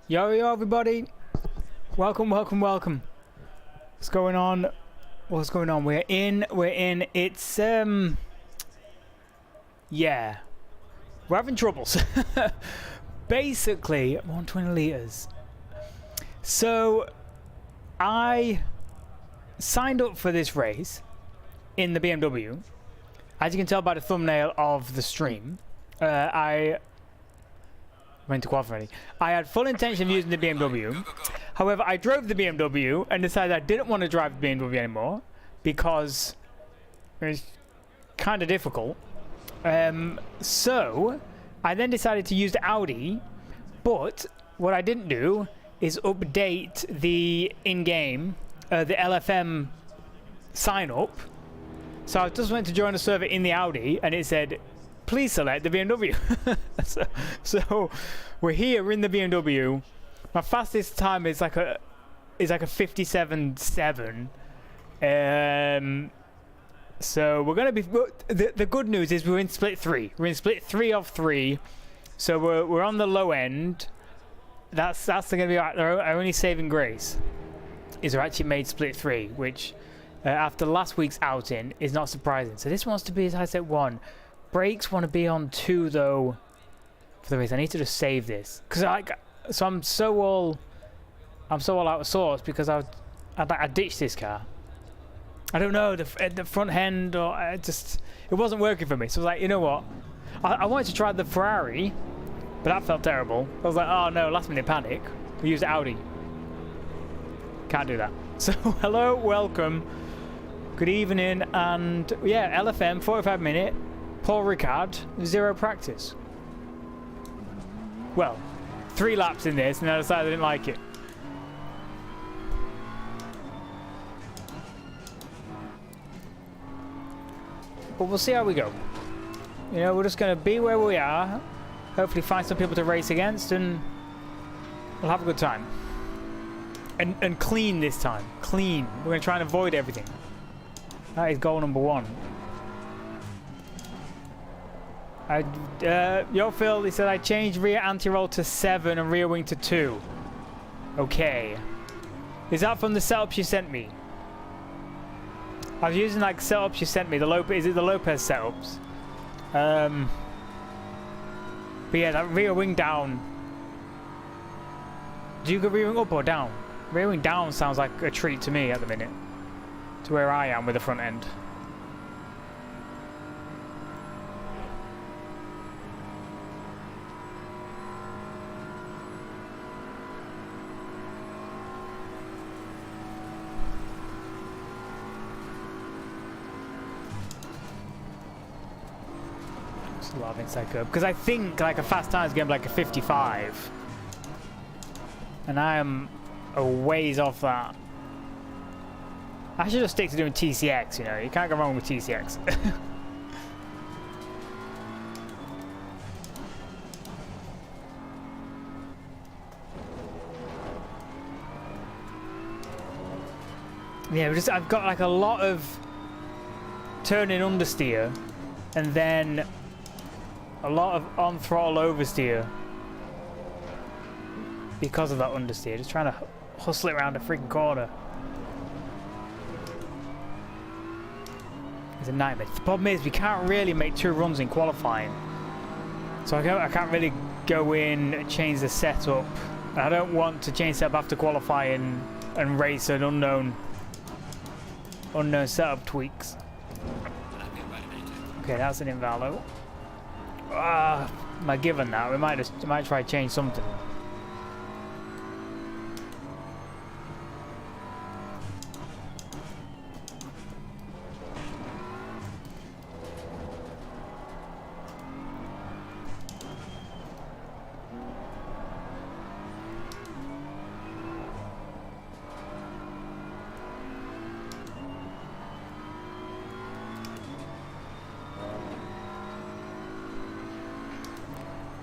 Yo, everybody. Welcome. What's going on? We're in. It's, yeah. We're having troubles. Basically, 120 litres. So, I signed up for this race in the BMW. As you can tell by the thumbnail of the stream, I went to qualify already. I had full intention of using the BMW. However, I drove the BMW and decided I didn't want to drive the BMW anymore because it was kind of difficult. So I then decided to use the Audi, but what I didn't do is update the in-game, the LFM sign up. So I just went to join a server in the Audi and it said, please select the BMW. so we're here in the BMW. My fastest time is like a 57.7. So we're gonna be. The good news is we're in split 3. We're in split 3 of 3. So we're on the low end. That's gonna be our only saving grace. Is we're actually made split 3, which after last week's outing is not surprising. So this wants to be as high set 1. Brakes want to be on 2 though for the race. I need to just save this because I'm so all out of sorts because I ditched this car. I don't know the front end or it wasn't working for me. So I was like, you know what? I wanted to try the Ferrari, but that felt terrible. I was like, oh no, last minute panic. We used Audi. Can't do that. So hello, welcome, good evening, and yeah, LFM 45-minute. Paul Ricard, 0 practice. Well, 3 laps in this and I decided I didn't like it. But we'll see how we go. You know, we're just going to be where we are, hopefully find some people to race against, and we'll have a good time. And clean this time. Clean. We're going to try and avoid everything. That is goal number 1. Yo Phil, he said I changed rear anti-roll to 7 and rear wing to 2. Okay. Is that from the setups you sent me? I was using like setups you sent me. Is it the Lopez setups? But yeah, that rear wing down. Do you go rear wing up or down? Rear wing down sounds like a treat to me at the minute. To where I am with the front end. A lot of inside curb because I think like a fast time is going to be like a 55 and I am a ways off that. I should just stick to doing TCX, you know, you can't go wrong with TCX. Yeah, I've got like a lot of turning understeer and then a lot of on throttle oversteer because of that understeer. Just trying to hustle it around a freaking corner. It's a nightmare. The problem is we can't really make 2 runs in qualifying, so I can't really go in and change the setup. I don't want to change setup after qualifying and race an unknown setup tweaks. Okay, that's an invalo. Am I given that? We might try to change something.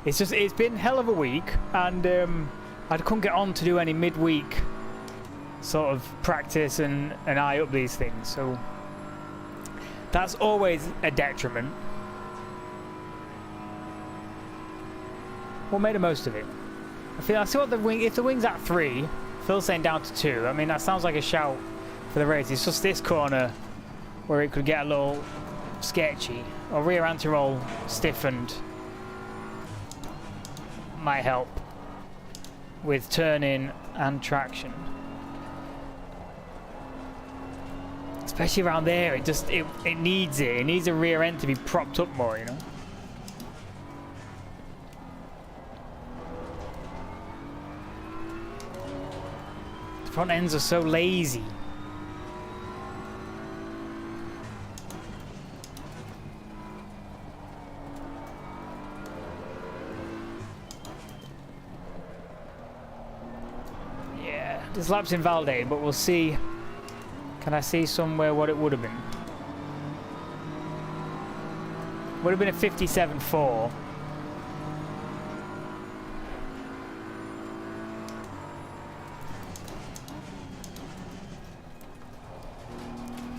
It's been hell of a week, and I couldn't get on to do any midweek sort of practice and eye up these things, so that's always a detriment. We'll make the most of it. I see what the wing. If the wing's at 3, Phil's saying down to 2. I mean, that sounds like a shout for the race. It's just this corner where it could get a little sketchy. Or rear anti-roll stiffened might help with turning and traction. Especially around there, it needs it. It needs a rear end to be propped up more, you know. The front ends are so lazy. Yeah, this lap's invalidated, but we'll see. Can I see somewhere what it would have been? Would have been a 57.4.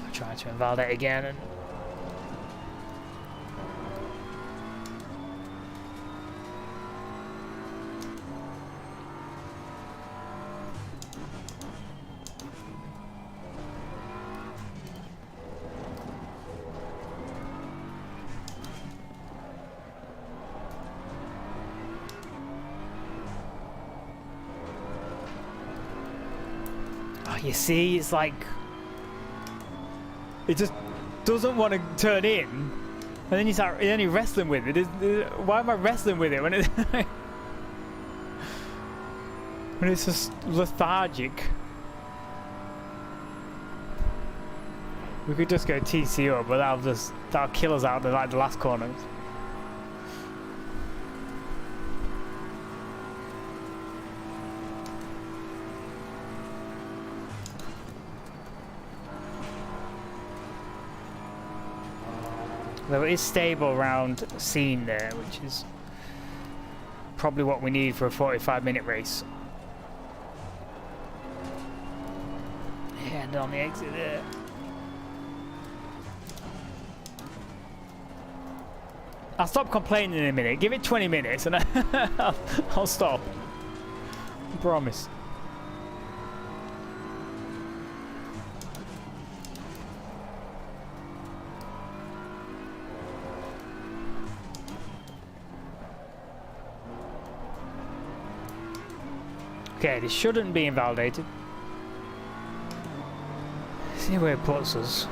I'll try to invalidate again. And you see, it's like it just doesn't want to turn in, and then you're wrestling with it. Why am I wrestling with it when it when it's just lethargic? We could just go TCO, but that'll kill us out of the last corners. Though it is stable around scene there, which is probably what we need for a 45-minute race. And on the exit there. I'll stop complaining in a minute. Give it 20 minutes and I'll stop. I promise. Okay, this shouldn't be invalidated. See where it puts us.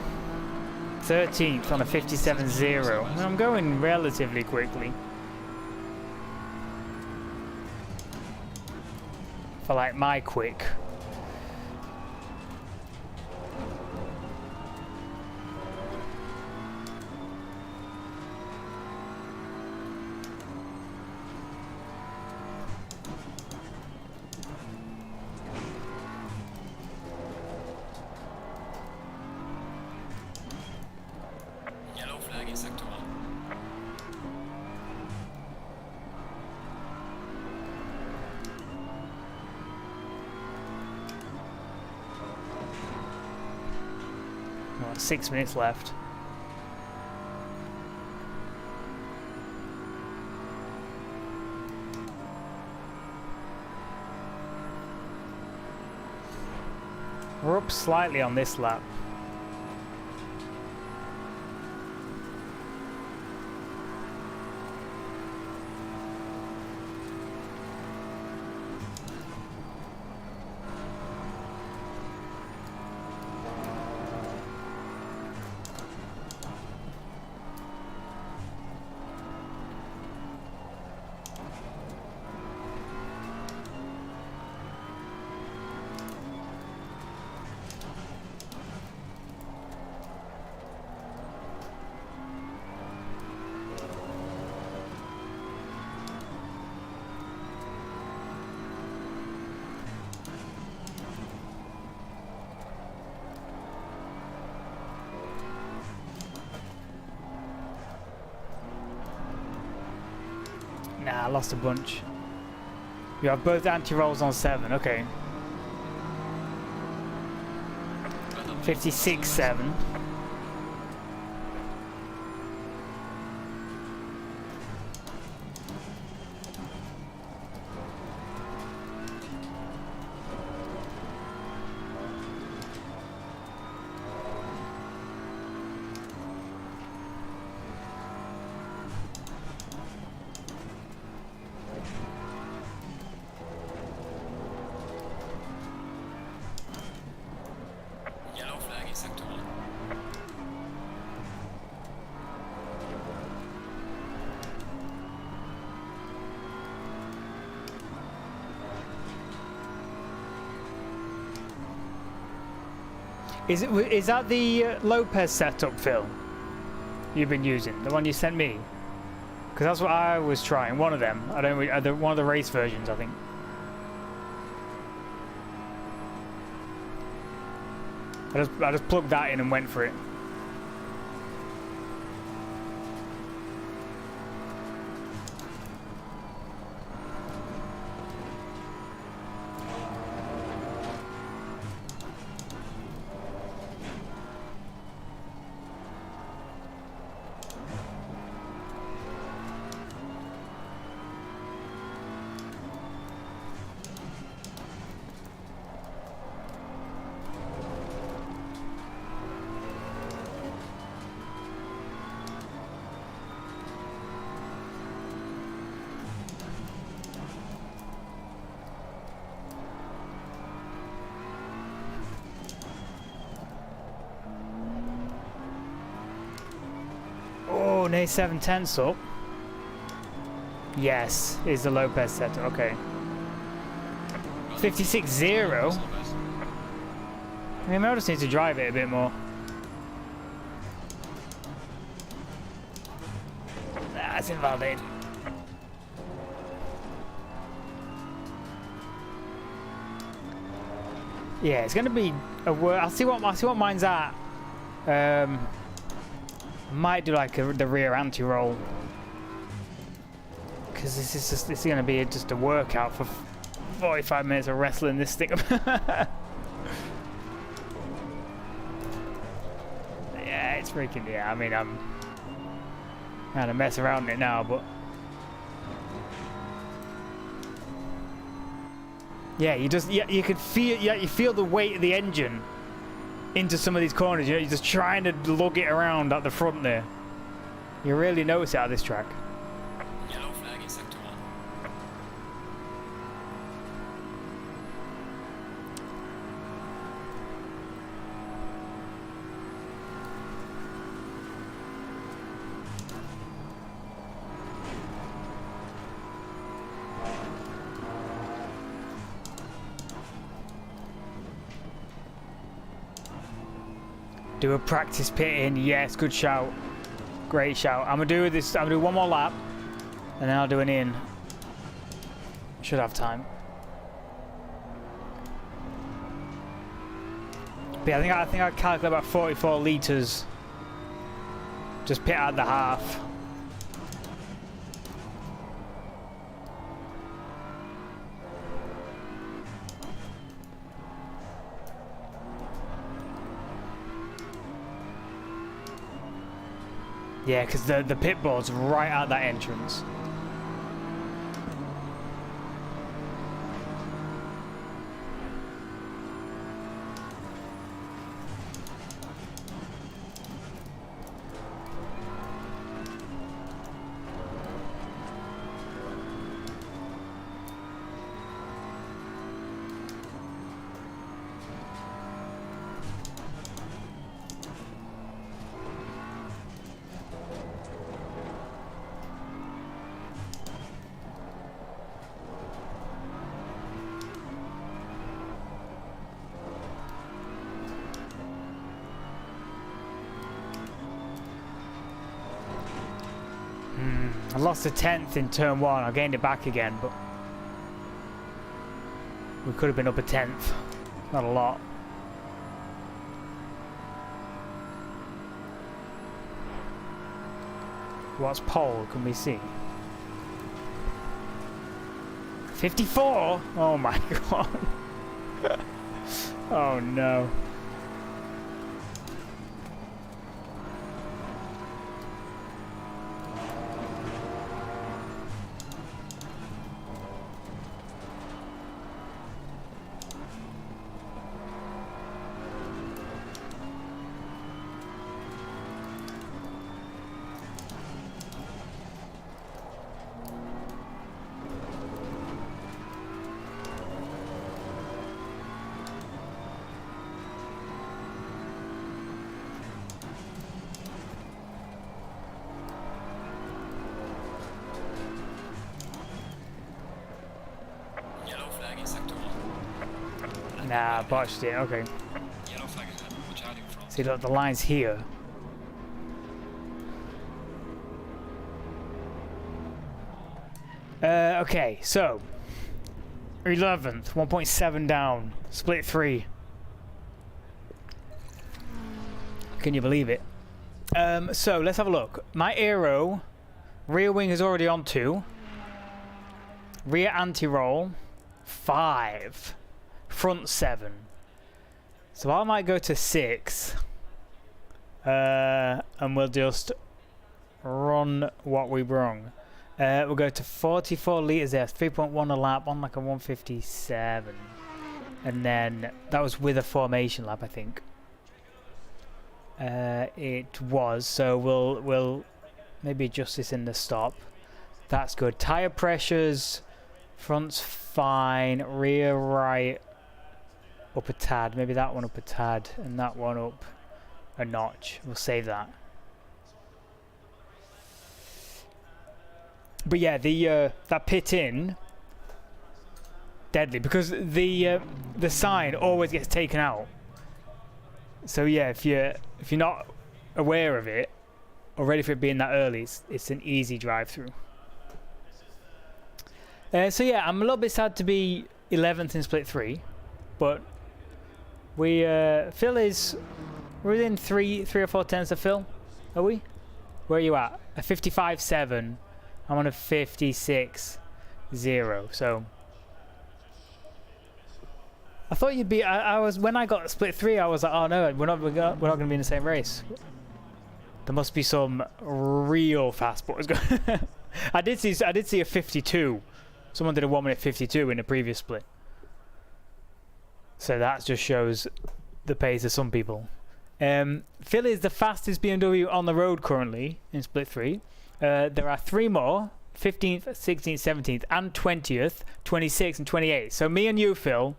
13th on a 57.0. I'm going relatively quickly. For like my quick. Well, 6 minutes left. We're up slightly on this lap. Nah, I lost a bunch. You have both anti-rolls on 7, okay. 56.7. Is that the Lopez setup, Phil? You've been using the one you sent me? Because that's what I was trying. One of them. I don't. One of the race versions, I think. I just plugged that in and went for it. Oh, near 7/10 up. Yes, is the Lopez setup. Okay. 56.0. Maybe I just need to drive it a bit more. That's invalid. Yeah, it's gonna be a work. I'll see what mine's at. Might do like the rear anti-roll, because this is gonna be just a workout for 45 minutes of wrestling this thing. Yeah, it's freaking. Yeah, I mean, I'm kind of mess around in it now, but yeah, you can feel. Yeah, you feel the weight of the engine into some of these corners. You know, you're just trying to lug it around at the front there. You really notice it at this track. Yellow flag in sector 1. Do a practice pit in. Yes, good shout. Great shout. I'm gonna do this. I'm gonna do one more lap, and then I'll do an in. Should have time. But yeah, I think I calculate about 44 liters. Just pit out the half. Yeah, because the pit board's right at that entrance. I lost a 10th in turn 1. I gained it back again, but we could have been up a 10th. Not a lot. What's pole? Can we see? 54? Oh my god. Oh no. Yellow flag in sector 1. Nah, botched it. Okay. Yellow flag ahead. Watch out. See, look, the line's here. Okay, so 11th, 1.7 down, split 3. Can you believe it? So let's have a look. My aero, rear wing is already on 2. Rear anti-roll, 5. Front 7. So I might go to 6. And we'll just run what we brung. We'll go to 44 litres there, 3.1 a lap on like a 157. And then that was with a formation lap, I think. It was, so we'll maybe adjust this in the stop. That's good. Tyre pressures, front's fine, rear right up a tad, maybe that one up a tad, and that one up a notch. We'll save that. But yeah, the that pit in, deadly, because the sign always gets taken out. So yeah, if you're not aware of it or ready for it being that early, it's an easy drive through. So yeah, I'm a little bit sad to be 11th in split 3, but we Phil is we're within three or four tenths of Phil, are we? Where are you at? A 55.7. I'm on a 56.0. So I thought you'd be. I was when I got split 3. I was like, oh no, we're not going to be in the same race. There must be some real fast boys going. I did see a 52. Someone did a 1 minute 52 in a previous split. So that just shows the pace of some people. Phil is the fastest BMW on the road currently in split 3. There are 3 more, 15th, 16th, 17th, and 20th, 26th, and 28th. So me and you, Phil,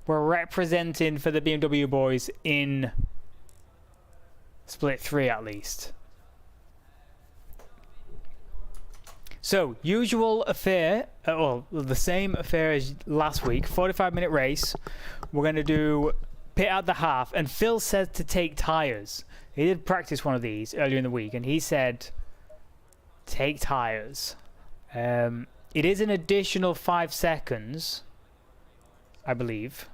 we're representing for the BMW boys in split 3 at least. So, usual affair, well, the same affair as last week, 45-minute race. We're going to do pit at the half, and Phil said to take tyres. He did practice one of these earlier in the week, and he said take tyres. It is an additional 5 seconds, I believe.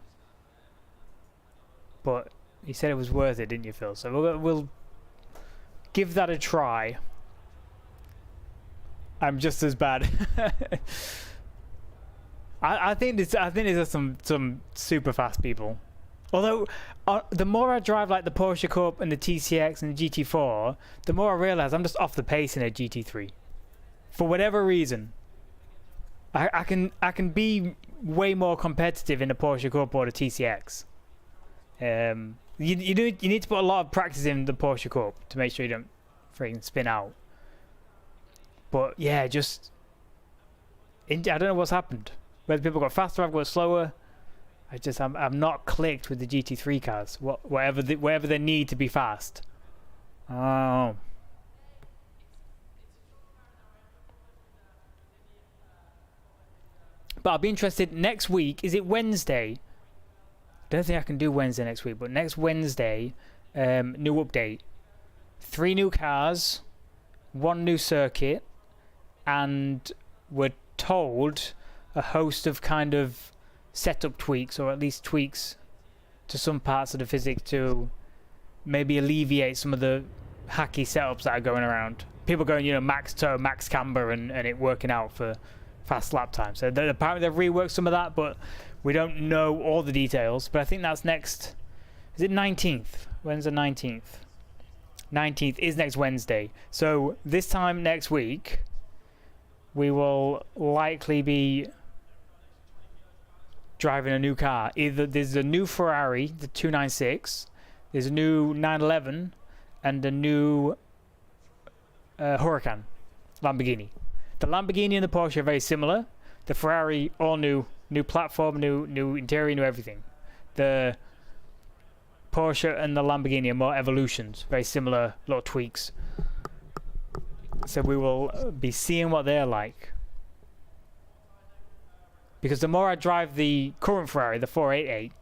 But he said it was worth it, didn't you, Phil? So we'll give that a try. I'm just as bad. I think there's some super fast people. Although the more I drive like the Porsche Cup and the TCX and the GT4, the more I realise I'm just off the pace in a GT3. For whatever reason, I can be way more competitive in the Porsche Cup or the TCX. You need to put a lot of practice in the Porsche Cup to make sure you don't freaking spin out. But yeah, I don't know what's happened. Whether people got faster, I've got slower. I'm not clicked with the GT3 cars. Whatever they need to be fast. Oh. But I'll be interested next week. Is it Wednesday? I don't think I can do Wednesday next week, but next Wednesday, new update. 3 new cars, 1 new circuit, and we're told a host of kind of setup tweaks, or at least tweaks to some parts of the physics to maybe alleviate some of the hacky setups that are going around. People going, max toe, max camber, and it working out for fast lap time. So apparently they've reworked some of that, but we don't know all the details. But I think that's next. Is it 19th? When's the 19th? 19th is next Wednesday. So this time next week, we will likely be driving a new car. Either there's a new Ferrari, the 296, there's a new 911, and a new Huracan Lamborghini. The Lamborghini and the Porsche are very similar. The Ferrari, all new platform, new interior, new everything. The Porsche and the Lamborghini are more evolutions, very similar little tweaks. So we will be seeing what they're like. Because the more I drive the current Ferrari, the 488,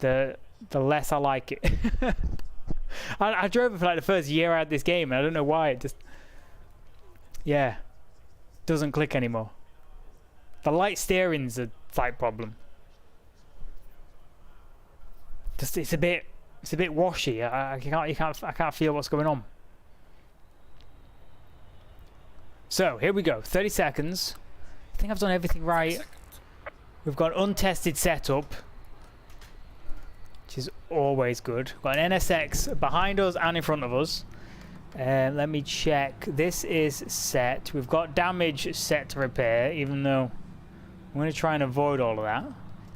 the less I like it. I drove it for like the first year I had this game, and I don't know why. It just, yeah, doesn't click anymore. The light steering's a slight problem. Just it's a bit washy. I can't feel what's going on. So here we go. 30 seconds. I think I've done everything right. We've got untested setup, which is always good. We've got an NSX behind us and in front of us. Let me check. This is set. We've got damage set to repair, even though I'm going to try and avoid all of that.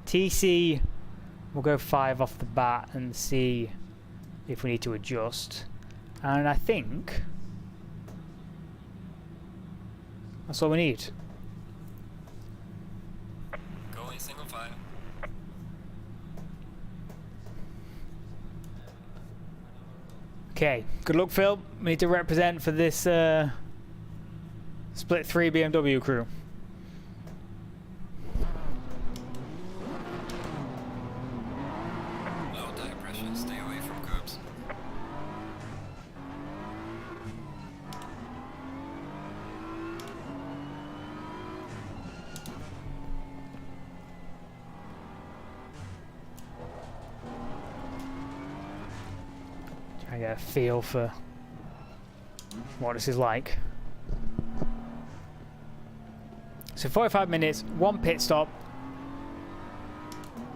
TC, we'll go 5 off the bat and see if we need to adjust. And I think that's all we need. Going single file. Okay, good luck, Phil. We need to represent for this split 3 BMW crew. Low tire pressure, stay away from curbs. I get a feel for what this is like. So 45 minutes, 1 pit stop,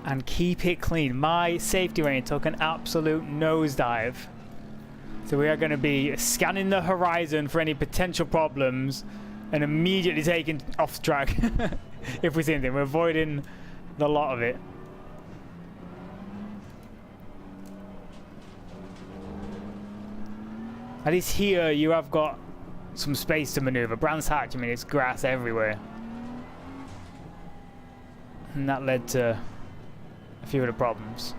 and keep it clean. My safety rating took an absolute nosedive. So we are going to be scanning the horizon for any potential problems and immediately taking off track if we see anything. We're avoiding the lot of it. At least here you have got some space to maneuver. Brands Hatch, I mean, it's grass everywhere. And that led to a few of the problems.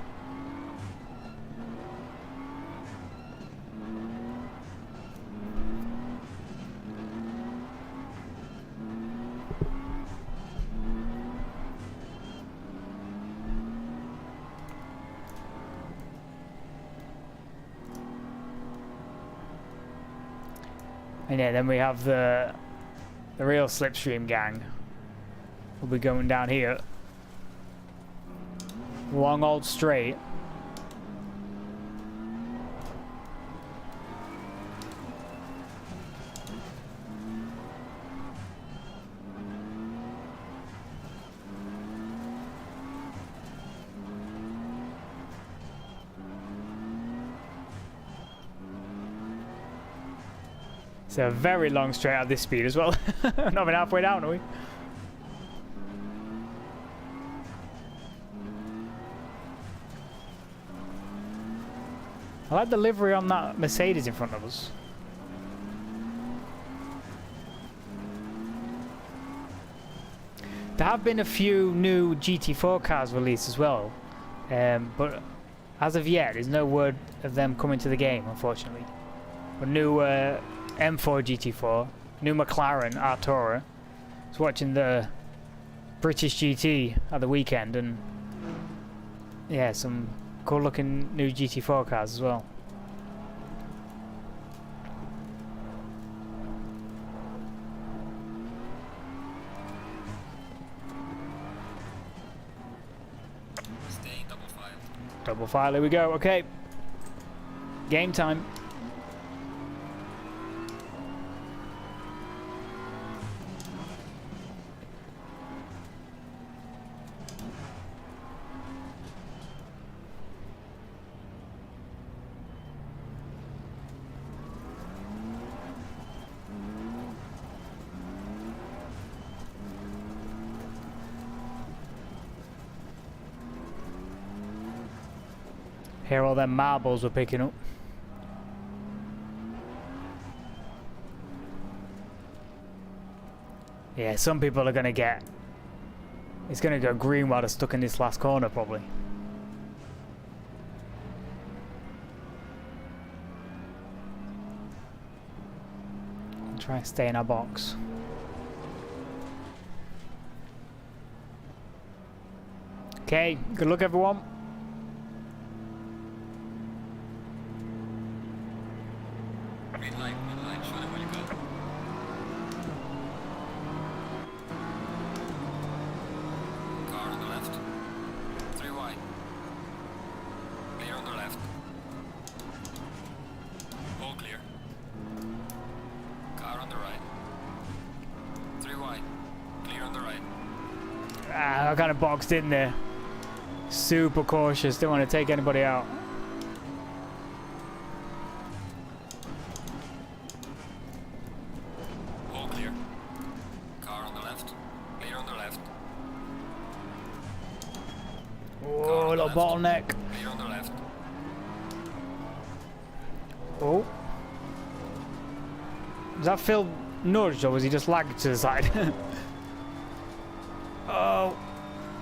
And yeah, then we have the real slipstream gang. We'll be going down here. Long old straight. It's a very long straight at this speed as well. Not even halfway down, are we? I like the livery on that Mercedes in front of us. There have been a few new GT4 cars released as well, but as of yet, there's no word of them coming to the game, unfortunately. A new M4 GT4, new McLaren Artura. I was watching the British GT at the weekend, and yeah, some cool looking new GT4 cars as well. Staying double file. Double file, here we go. Okay, game time. Hear all them marbles we're picking up. Yeah, some people are gonna get... It's gonna go green while they're stuck in this last corner, probably. Try and stay in our box. Okay, good luck everyone. the right. I kind of boxed in there. Super cautious. Don't want to take anybody out. All clear. Car on the left. Clear on the left. Oh, little bottleneck. Clear on the left. Oh. Was that Phil nudged or was he just lagged to the side? Oh.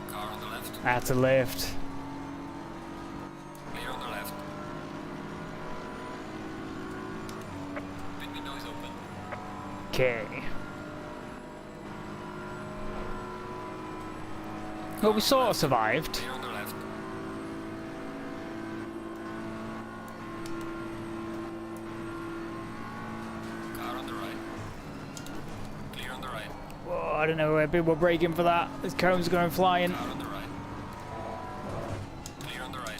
Car on the left. That's a lift. Clear on the left. Pit window is open. Okay. Well, we sort of survived. Clear on the left. Car on the right. Clear on the right. Whoa, I don't know where people were braking for that. This cone's going flying. Car on the right. Clear on the right.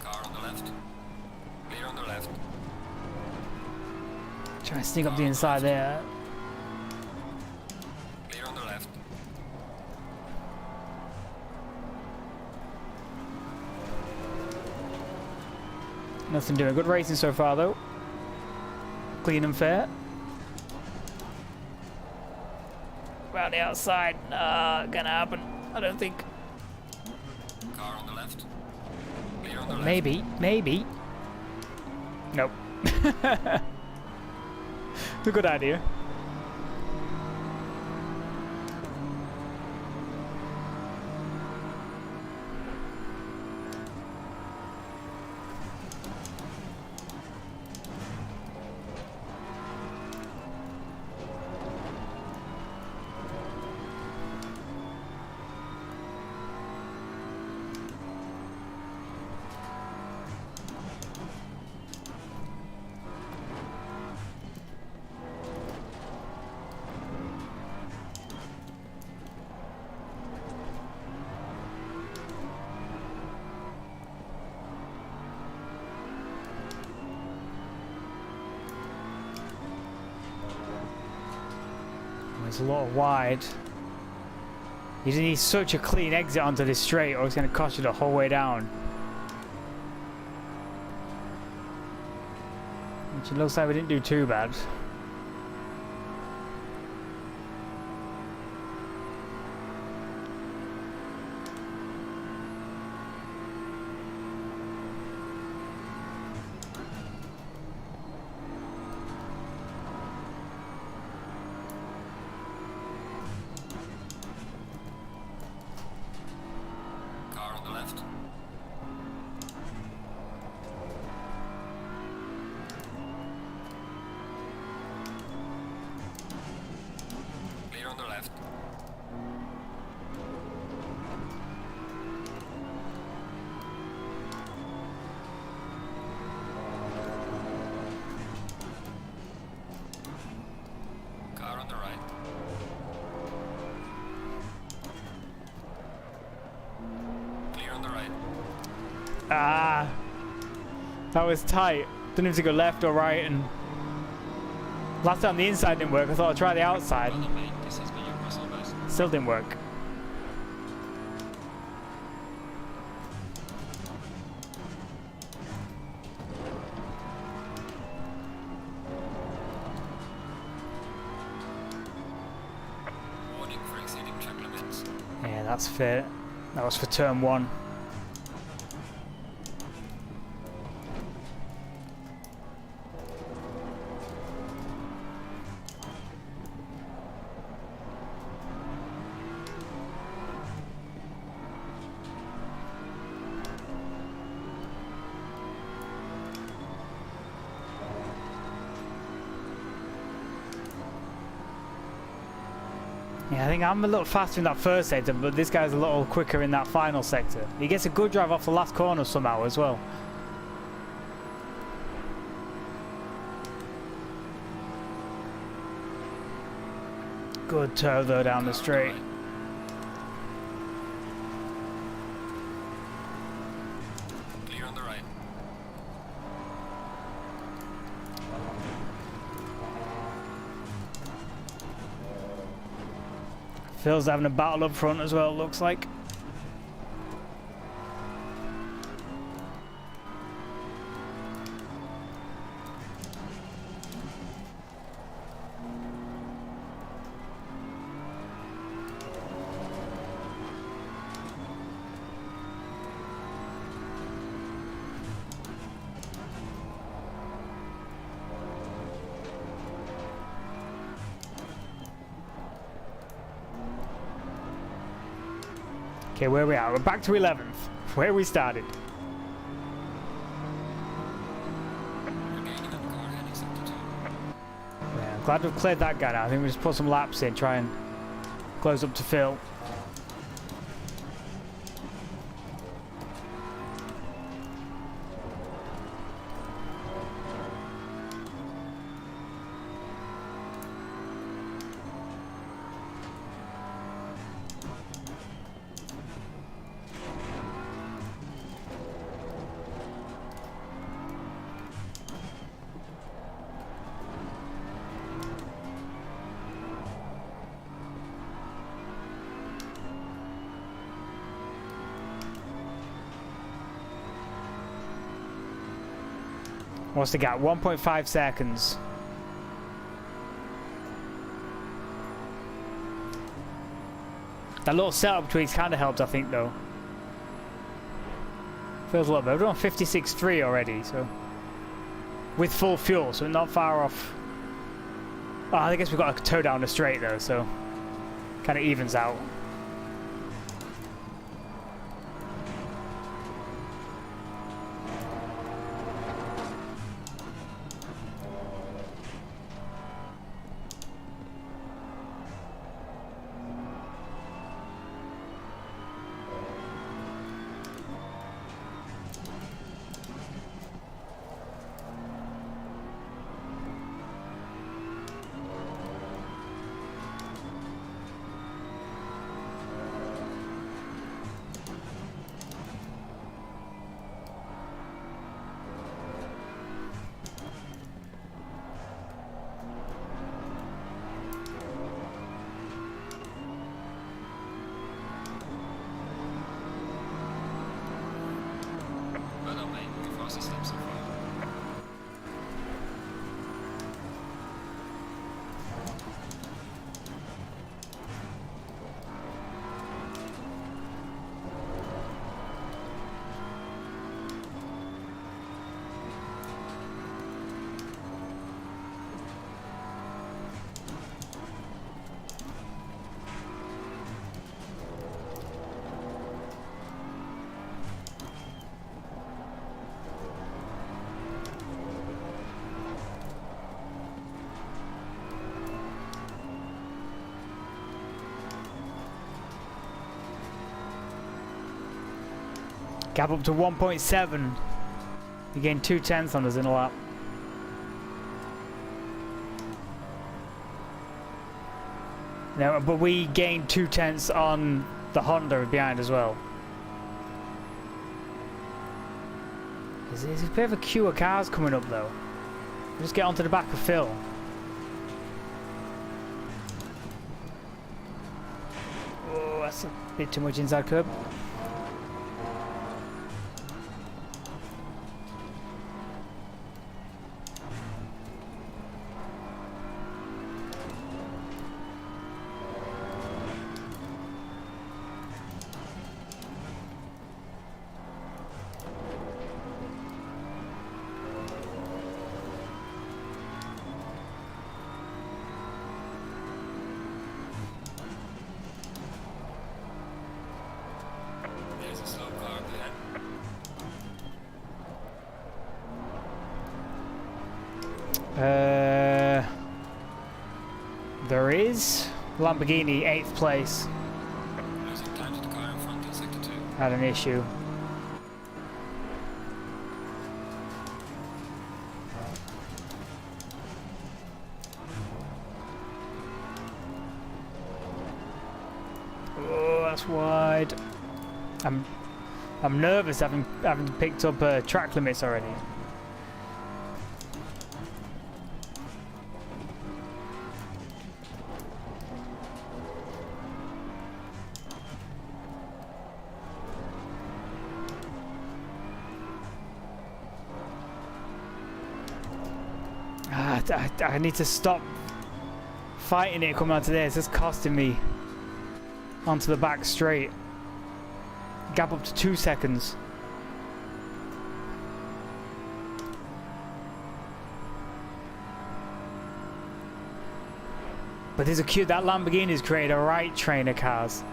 Car on the left. Clear on the left. Trying to sneak up the inside there. Clear on the left. Nothing doing. Good racing so far, though. Clean and fair. Around the outside. Gonna happen. I don't think. Car on the left. Clear on the left. Maybe. Maybe. Nope. It's a good idea. There's a lot of wide. You just need such a clean exit onto this straight or it's going to cost you the whole way down. Which it looks like we didn't do too bad. Car on the left. Clear on the left. Car on the right. Clear on the right. Ah, that was tight. Didn't have to go left or right, and last time the inside didn't work. I thought I'd try the outside. Well done, mate. This has been your personal best. Still didn't work. Warning for exceeding track limits. Yeah, that's fair. That was for turn one. Yeah, I think I'm a little faster in that first sector, but this guy's a little quicker in that final sector. He gets a good drive off the last corner somehow as well. Good toe though down the straight. Clear on the right. Phil's having a battle up front as well, looks like. Okay, where we are? We're back to 11th, where we started. Yeah, I'm glad we've cleared that guy now. I think we just put some laps in, try and close up to Phil. What's the gap? 1.5 seconds. That little setup tweaks kind of helped, I think, though. Feels a lot better. We're on 56.3 already, so with full fuel, so not far off. Oh, I guess we've got to tow down the straight though, so kind of evens out. Gap up to 1.7. You gain 2/10 on us in a lap. No, but we gained 2/10 on the Honda behind as well. There's a bit of a queue of cars coming up though. We'll just get onto the back of Phil. Oh, that's a bit too much inside curb. There is Lamborghini 8th place. Losing time to the car in front in sector 2. Had an issue. Oh, that's wide. I'm nervous having picked up track limits already. I need to stop fighting it coming onto this. It's costing me onto the back straight. Gap up to 2 seconds. But there's a queue. That Lamborghini's created a right train of cars.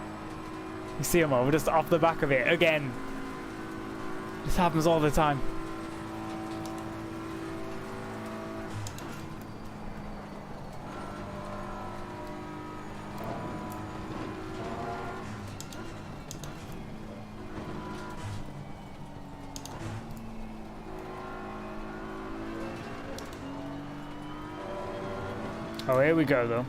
You see them over just off the back of it again. This happens all the time. Oh, here we go though.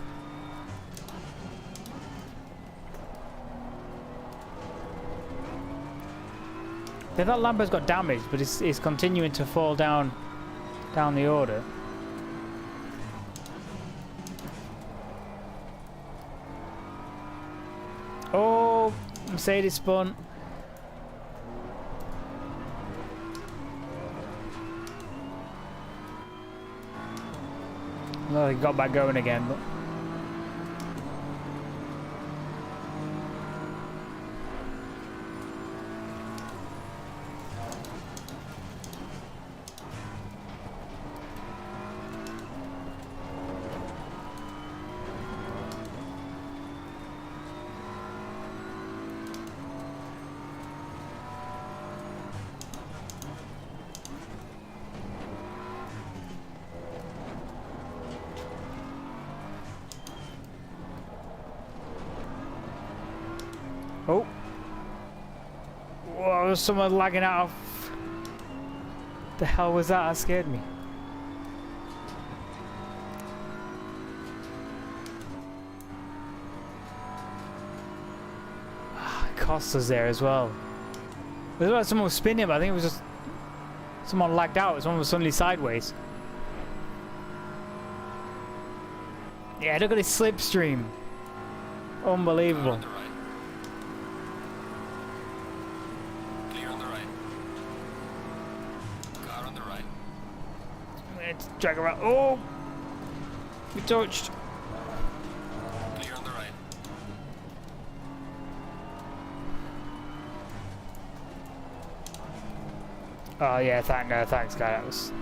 That Lambo's got damaged, but it's continuing to fall down the order. Oh, Mercedes spun. Well, he got back going again, but. Oh. Whoa, there's someone lagging out of... The hell was that? That scared me. It cost us there as well. It was like someone was spinning, but I think it was just... Someone lagged out. Someone was suddenly sideways. Yeah, look at this slipstream. Unbelievable. Drag around. Oh! We touched. Clear on the right. Oh yeah, thanks guy. That was.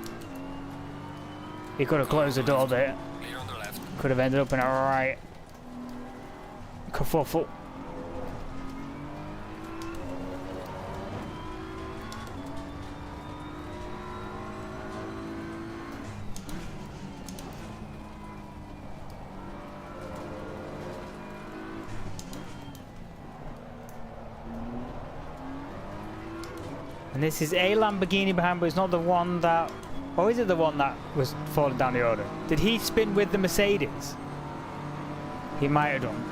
He could have closed the door there. Clear on the left. Could have ended up in a right kerfuffle. And this is a Lamborghini behind, but it's not the one that... Or is it the one that was falling down the order? Did he spin with the Mercedes? He might have done.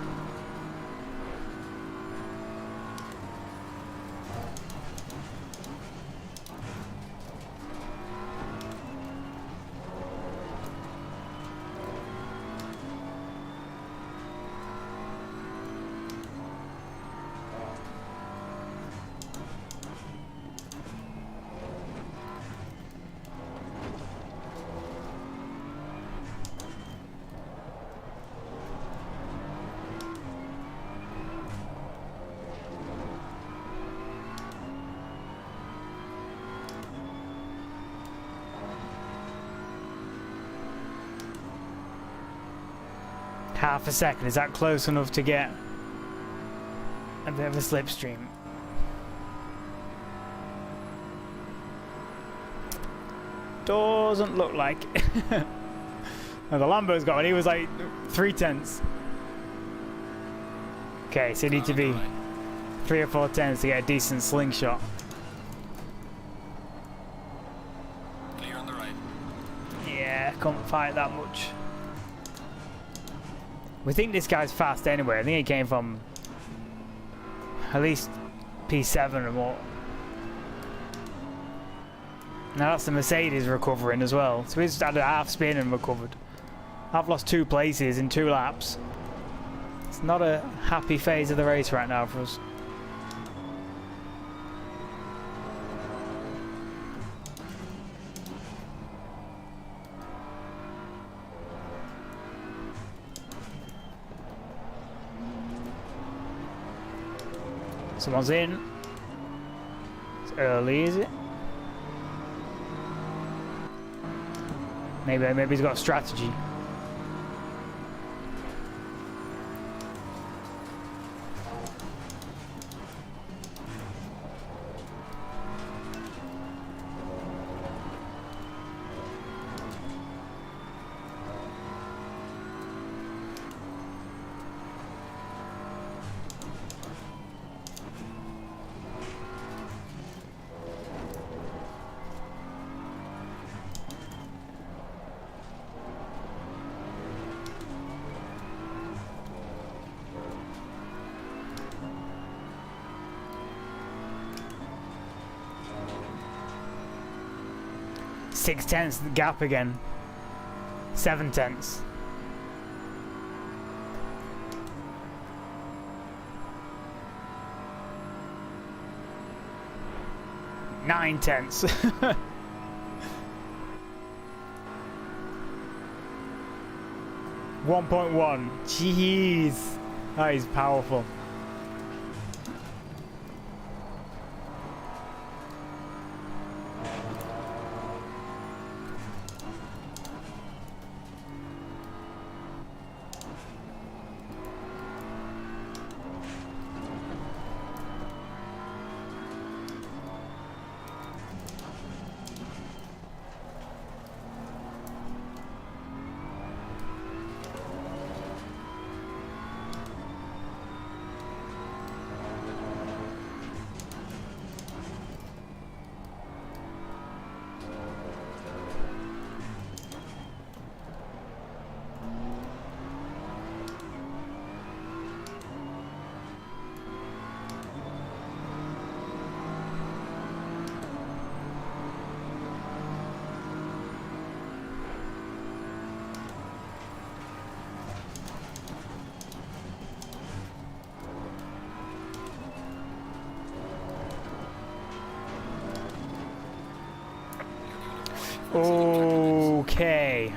Half a second, is that close enough to get a bit of a slipstream? Doesn't look like. No, the Lambo's got one, he was like 3/10. Okay, so you need to be 3 or 4 tenths to get a decent slingshot. Clear on the right. Yeah, can't fight that much. We think this guy's fast anyway. I think he came from at least P7 or more. Now that's the Mercedes recovering as well. So he's had a half spin and recovered. I've lost 2 places in 2 laps. It's not a happy phase of the race right now for us. Someone's in. It's early, is it? Maybe he's got a strategy. Six tenths gap again. 7 tenths. Nine tenths. 1.1. Jeez, that is powerful. Okay.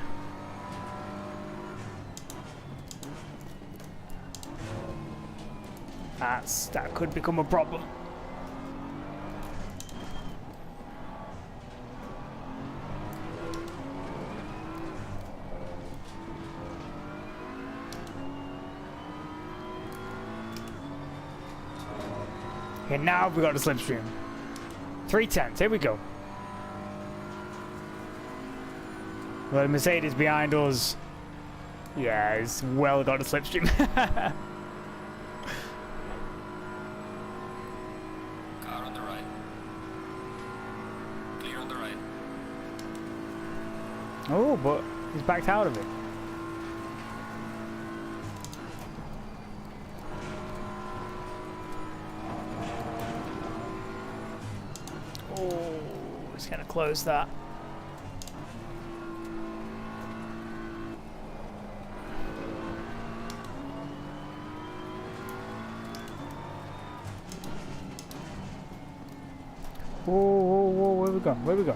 That could become a problem. Okay, now we've got the slipstream. 3 tenths, here we go. Well, the Mercedes behind us. Yeah, it's well got the slipstream. Car on the right. Clear on the right. Oh, but he's backed out of it. Oh, he's gonna close that. Whoa, whoa, whoa, where we go? Where we go?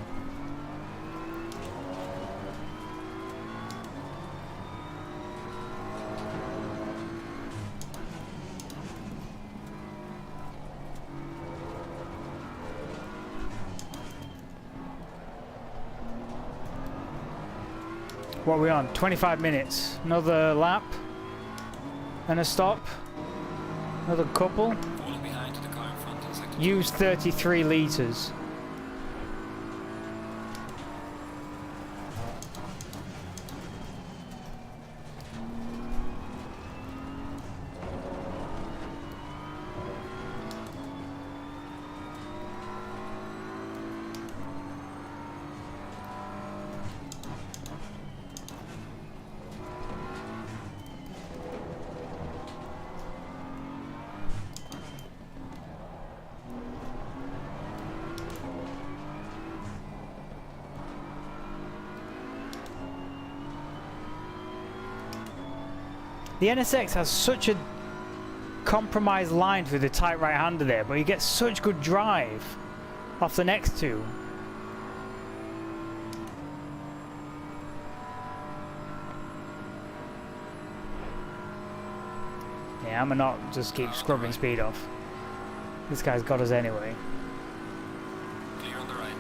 What are we on? 25 minutes. Another lap. And a stop. Another couple. Falling behind to the car in front in sector 2. Use 33 litres. The NSX has such a compromised line through the tight right-hander there, but he gets such good drive off the next two. Yeah, I'm gonna not just keep scrubbing speed off. This guy's got us anyway. Clear on the right.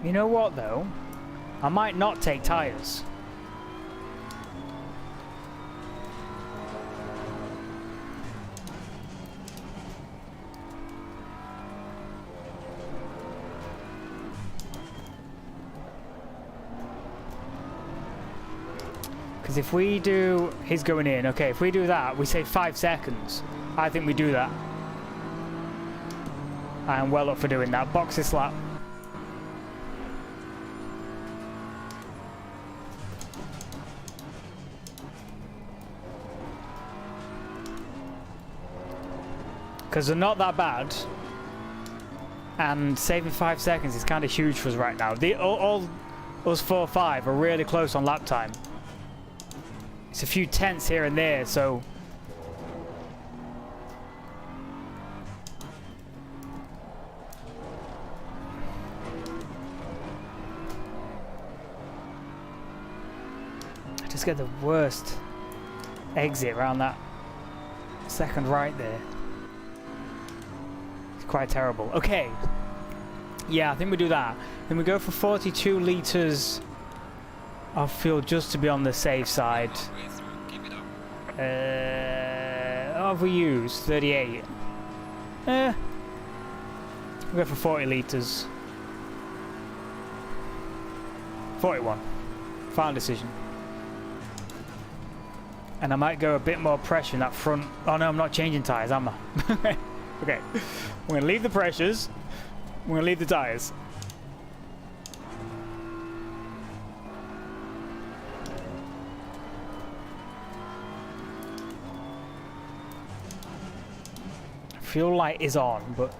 You know what though? I might not take tyres. Because if we do, he's going in, okay, if we do that, we save 5 seconds. I think we do that. I am well up for doing that. Box this lap. Because they're not that bad, and saving 5 seconds is kind of huge for us right now. All us 4 or 5 are really close on lap time. It's a few tenths here and there, so I just get the worst exit around that second right there. Quite terrible. Okay. Yeah, I think we do that. Then we go for 42 litres of fuel just to be on the safe side. Halfway through. Keep it up. What have we used? 38. We'll go for 40 litres. 41. Final decision. And I might go a bit more pressure in that front. Oh no, I'm not changing tyres, am I? Okay, we're going to leave the pressures, we're going to leave the tyres. Fuel light is on, but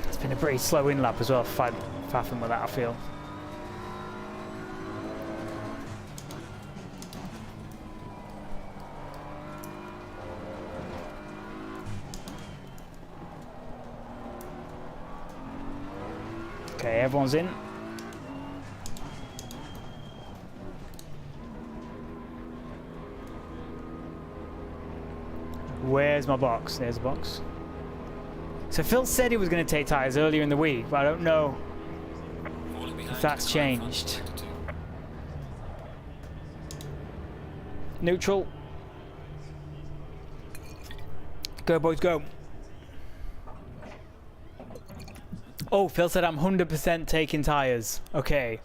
it's been a pretty slow in lap as well, faffing with that I feel. Okay, everyone's in. Where's my box? There's the box. So Phil said he was going to take tyres earlier in the week, but I don't know if that's changed. Neutral. Go boys, go. Oh, Phil said I'm 100% taking tyres. Okay.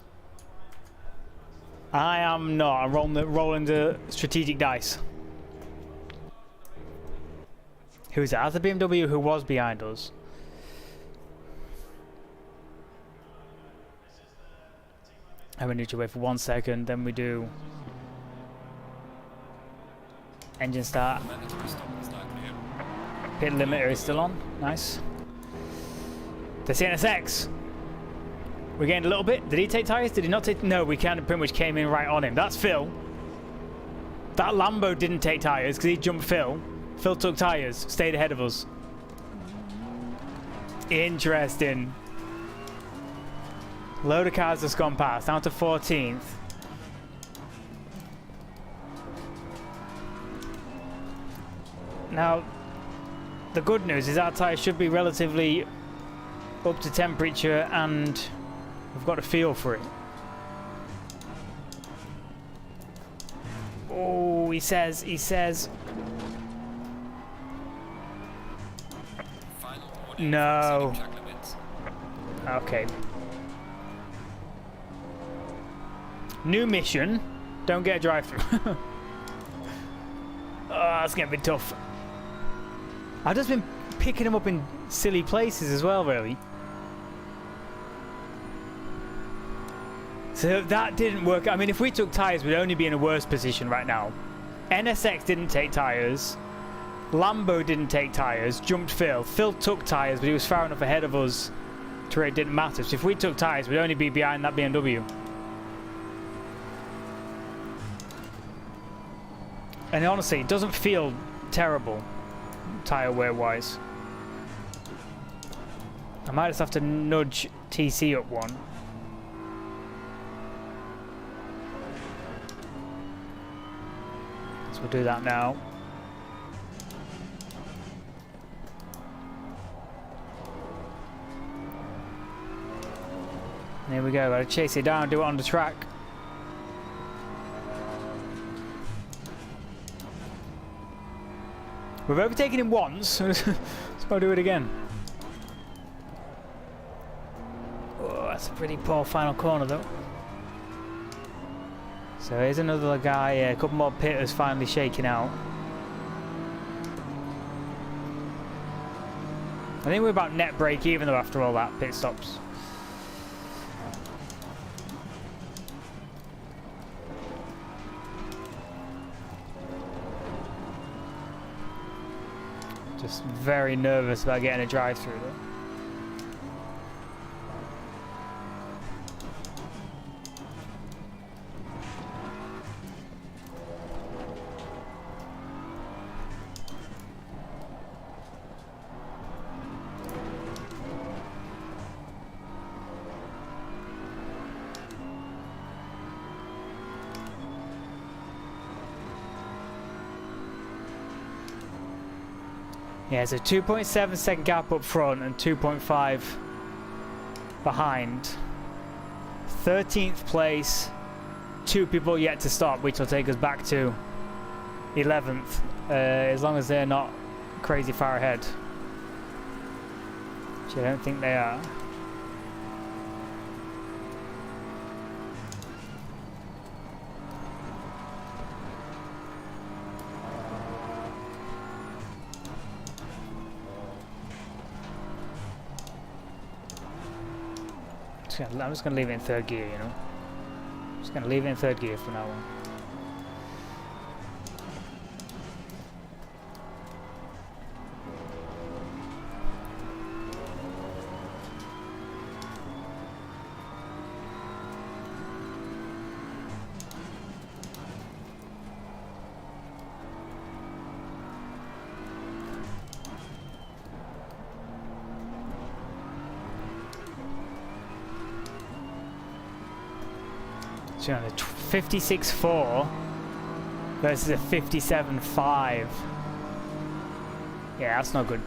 I am not. I'm rolling the strategic dice. Who's that? That's the BMW who was behind us. And we need to wait for 1 second. Then we do engine start. Pit limiter is still on. Nice. The CNSX. We gained a little bit. Did he take tyres? Did he not take? No, we kind of pretty much came in right on him. That's Phil. That Lambo didn't take tyres because he jumped Phil. Phil took tyres, stayed ahead of us. Interesting. Load of cars has gone past. Down to 14th. Now, the good news is our tyres should be relatively up to temperature and we've got a feel for it. Oh, he says. No. Okay. New mission. Don't get a drive-through. Oh, that's gonna be tough. I've just been picking them up in silly places as well, really. So that didn't work. I mean, if we took tyres, we'd only be in a worse position right now. NSX didn't take tyres. Lambo didn't take tyres, jumped Phil. Phil took tyres, but he was far enough ahead of us to where it didn't matter. So if we took tyres, we'd only be behind that BMW. And honestly, it doesn't feel terrible, tyre wear wise. I might just have to nudge TC up one. So we'll do that now. And here we go, gotta chase it down, do it on the track. We've overtaken him once, so let's go do it again. Oh, that's a pretty poor final corner though. So here's another guy, a couple more pitters finally shaking out. I think we're about net break even though after all that pit stops. Just very nervous about getting a drive-through though. Yeah, it's a 2.7 second gap up front and 2.5 behind. 13th place, 2 people yet to stop, which will take us back to 11th, as long as they're not crazy far ahead. Which I don't think they are. I'm just going to leave it in 3rd gear, you know. Just going to leave it in 3rd gear for now on. So a 56.4 versus a 57.5. Yeah, that's not good.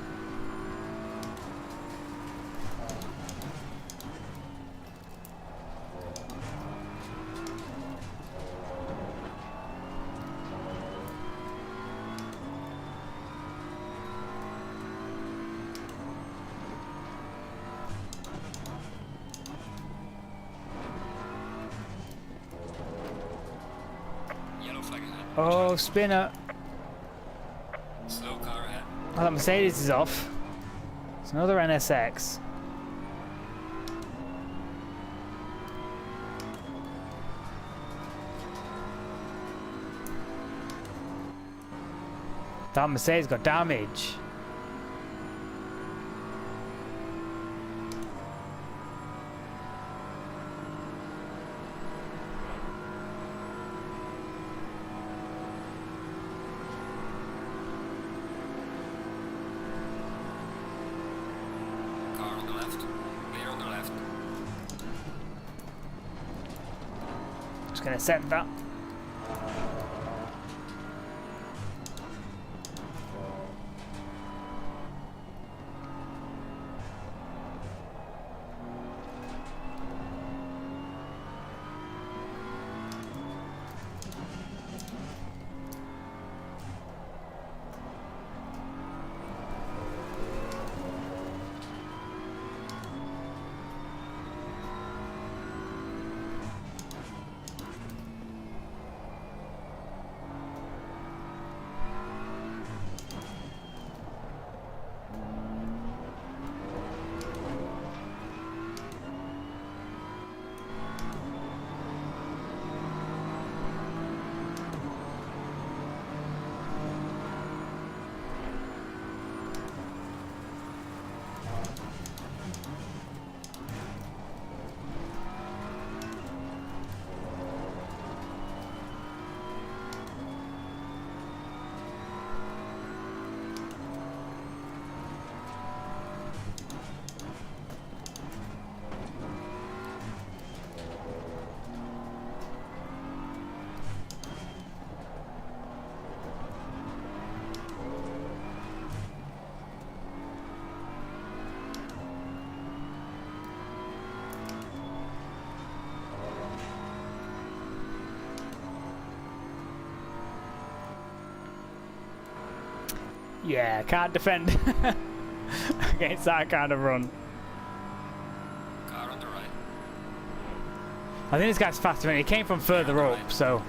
Oh, spinner. Slow car ahead. Oh, that Mercedes is off. It's another NSX. That Mercedes got damage. Gonna set that. Yeah, can't defend against that kind of run. Car on the right. I think this guy's faster than he came from further up, so.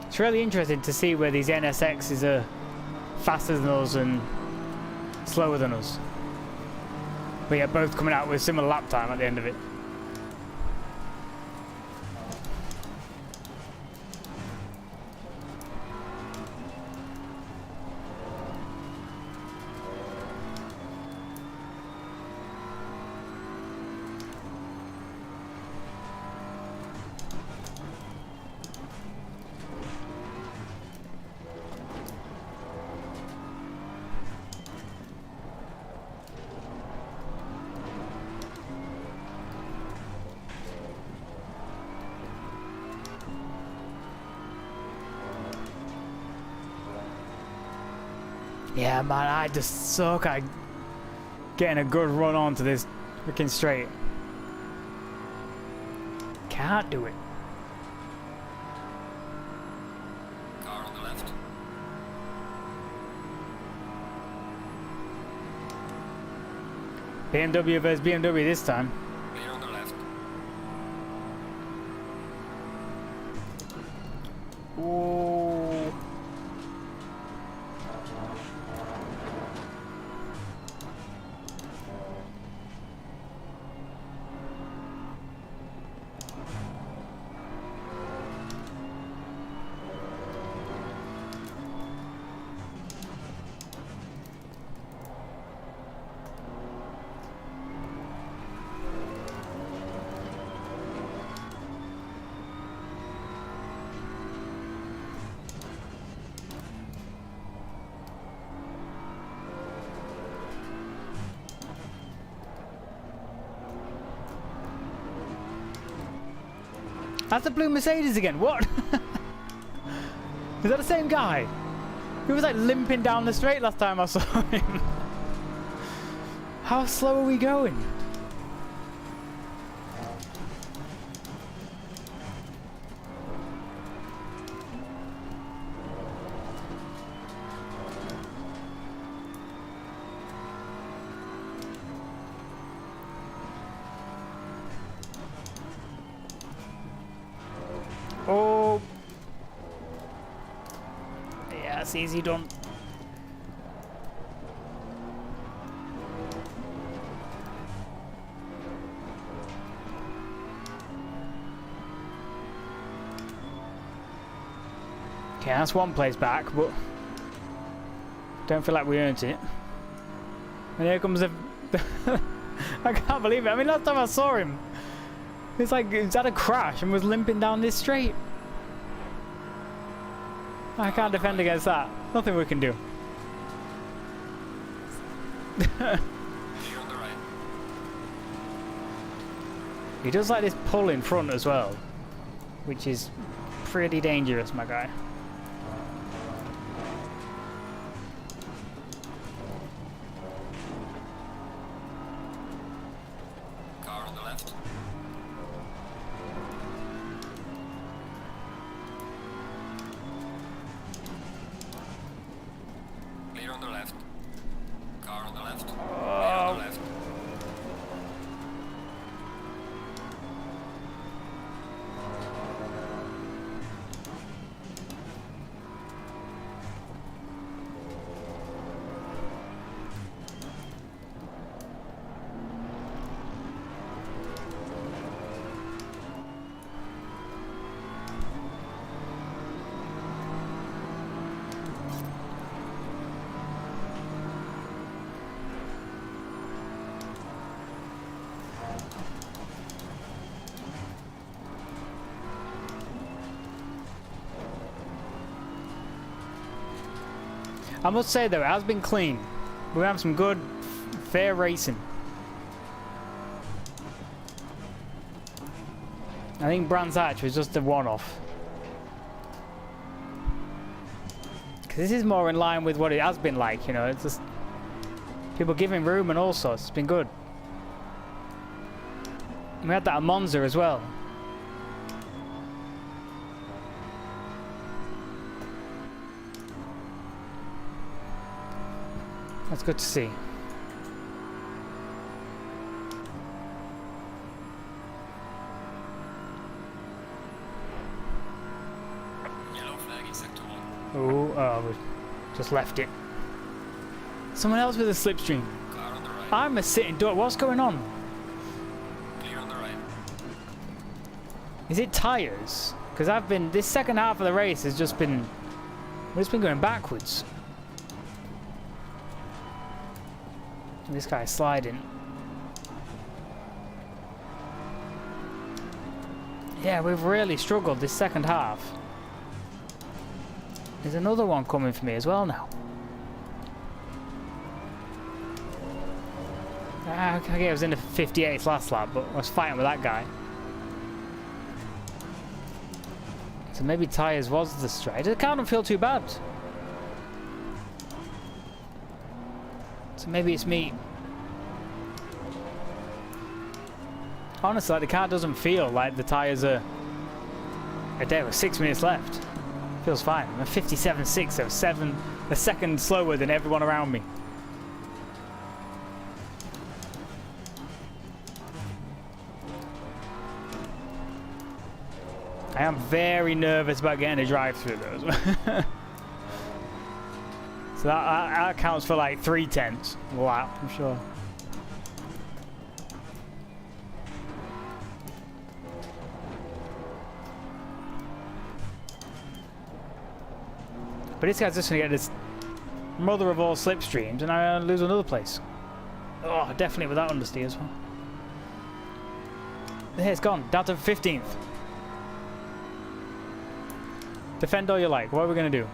It's really interesting to see where these NSXs are faster than us and slower than us. But yeah, both coming out with similar lap time at the end of it. Yeah, man, I just suck at getting a good run onto this freaking straight. Can't do it. Car on the left. BMW versus BMW this time. Clear on the left. Ooh. That's the blue Mercedes again. What? Is that the same guy? He was like limping down the straight last time I saw him. How slow are we going? Oh, yeah, it's easy done. Okay, that's one place back, but don't feel like we earned it. And here comes the. I can't believe it. I mean, last time I saw him, it's like he's had a crash and was limping down this straight. I can't defend against that. Nothing we can do. Clear on the right. He does like this pull in front as well, which is pretty dangerous, my guy. Car on the left. Clear on the left. Car on the left. Clear on the left. I must say though, it has been clean. We have some good, fair racing. I think Brands Hatch was just a one-off. Because this is more in line with what it has been like, you know. It's just people giving room and all sorts. It's been good. We had that at Monza as well. That's good to see. Yellow flag in sector 1. Oh, we just left it. Someone else with a slipstream. Car on the right. I'm a sitting duck. What's going on? Clear on the right. Is it tyres? Because I've been, this second half of the race has just been, it's been going backwards. This guy's sliding. Yeah, we've really struggled this second half. There's another one coming for me as well now. Okay, I was in the 58th last lap, but I was fighting with that guy. So maybe tyres was the stride. The car don't feel too bad. So maybe it's me. Honestly, like, the car doesn't feel like the tyres are there with 6 minutes left. Feels fine. I'm 57.6, so a second slower than everyone around me. I am very nervous about getting a drive-through though. So that counts for like 3/10 lap, I'm sure. But this guy's just gonna get this mother of all slipstreams, and I lose another place. Oh, definitely with that understeer as well. There, it's gone down to 15th. Defend all you like. What are we gonna do?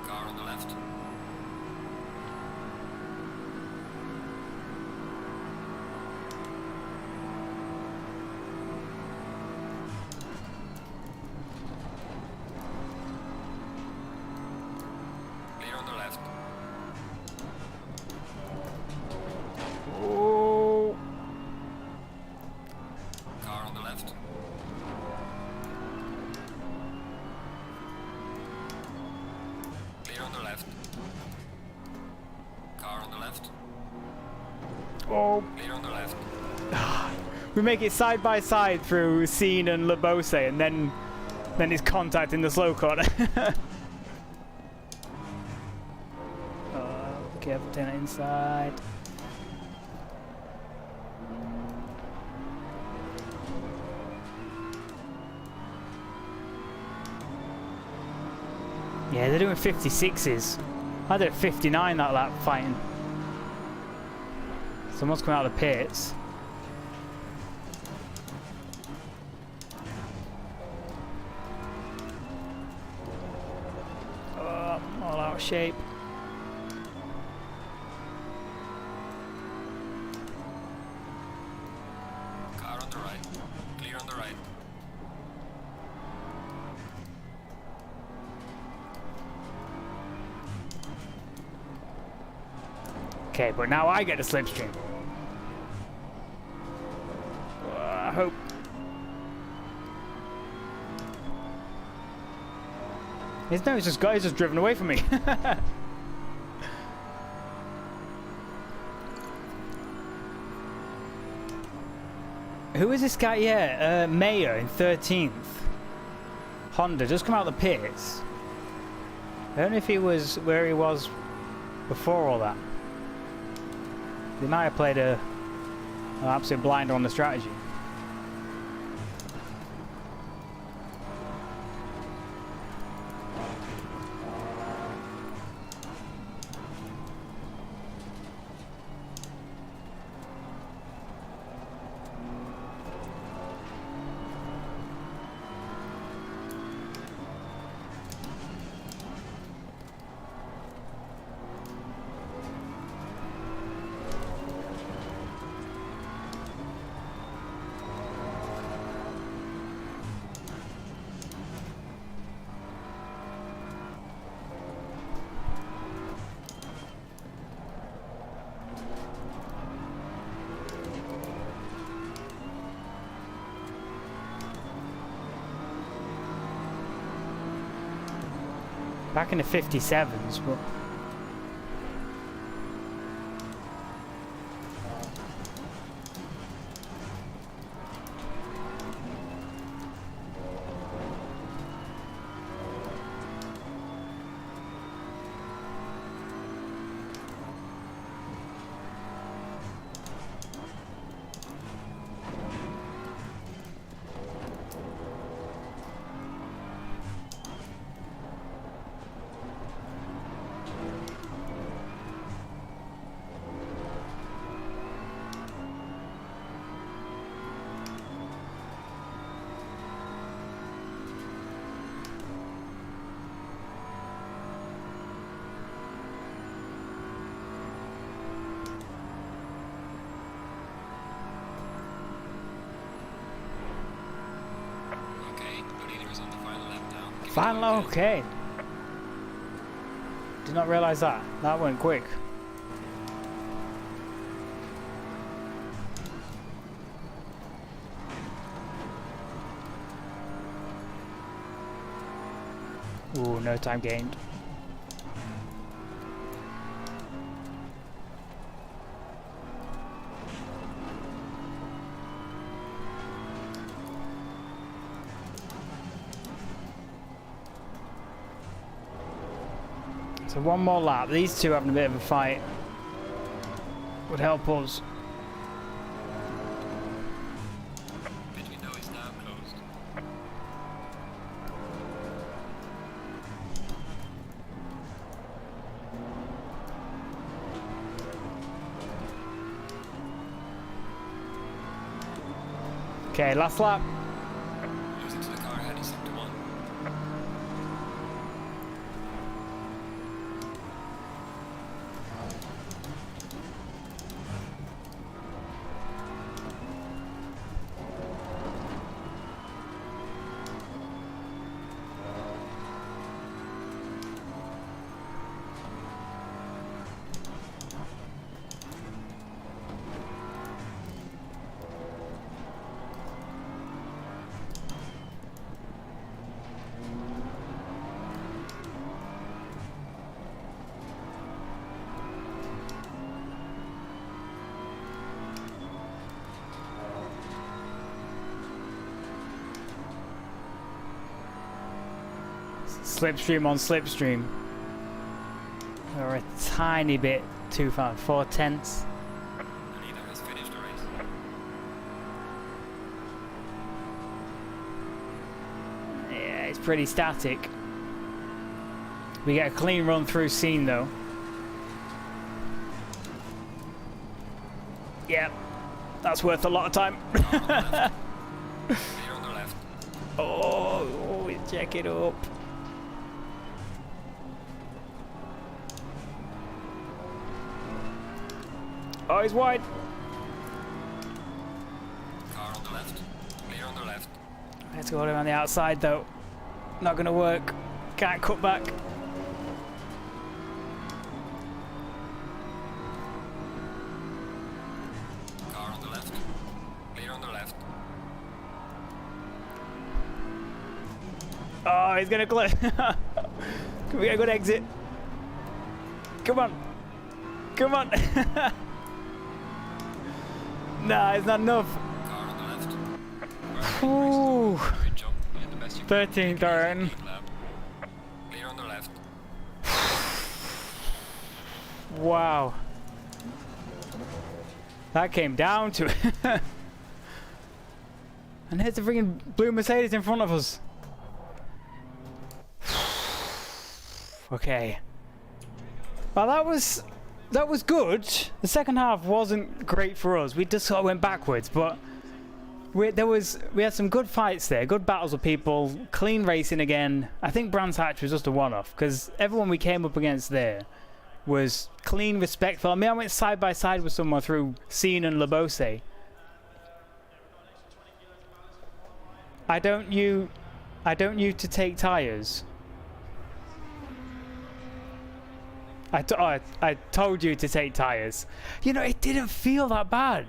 Car on the left. Clear on the left. Oh. Car on the left. Clear on the left. Car on the left. Oh. Clear on the left. We make it side by side through Scene and Labose, and then it's contact in the slow corner. Be careful, turn it inside. Yeah, they're doing 56s. I did 59 that lap fighting. Someone's coming out of the pits. Oh, all out of shape. Car on the right. Clear on the right. Okay, but now I get the slipstream. I hope. He's just driven away from me. Who is this guy? Yeah, Mayer in 13th. Honda, just come out of the pits. I don't know if he was where he was before all that. They might have played an absolute blinder on the strategy. Back in the 57s, but... Final, okay. Did not realize that. That went quick. Ooh, no time gained. So one more lap. These two having a bit of a fight would help us. Pit window is now closed. Okay, last lap. Losing to the car ahead is sector 1. Slipstream on slipstream. We're a tiny bit too far. 4/10. The leader has finished the race. Yeah, it's pretty static. We get a clean run through scene though. Yep, that's worth a lot of time. Clear on the left. Oh, check it up. Oh, he's wide. Car on the left. Clear on the left. Let's go around the outside though. Not gonna work. Can't cut back. Car on the left. Clear on the left. Oh, he's gonna clear. Can we get a good exit? Come on. Come on. Nah, it's not enough. Car on the left. Ooh. Great job. You did the best you could. 13th turn. Clear on the left. Wow. That came down to it. And here's the freaking blue Mercedes in front of us. Okay. Well, that was good. The second half wasn't great for us. We just sort of went backwards, but we had some good fights there, good battles with people, clean racing again. I think Brands Hatch was just a one-off because everyone we came up against there was clean, respectful. I mean, I went side by side with someone through Scene and Labose. I don't you to take tires. I told you to take tires. You know, it didn't feel that bad.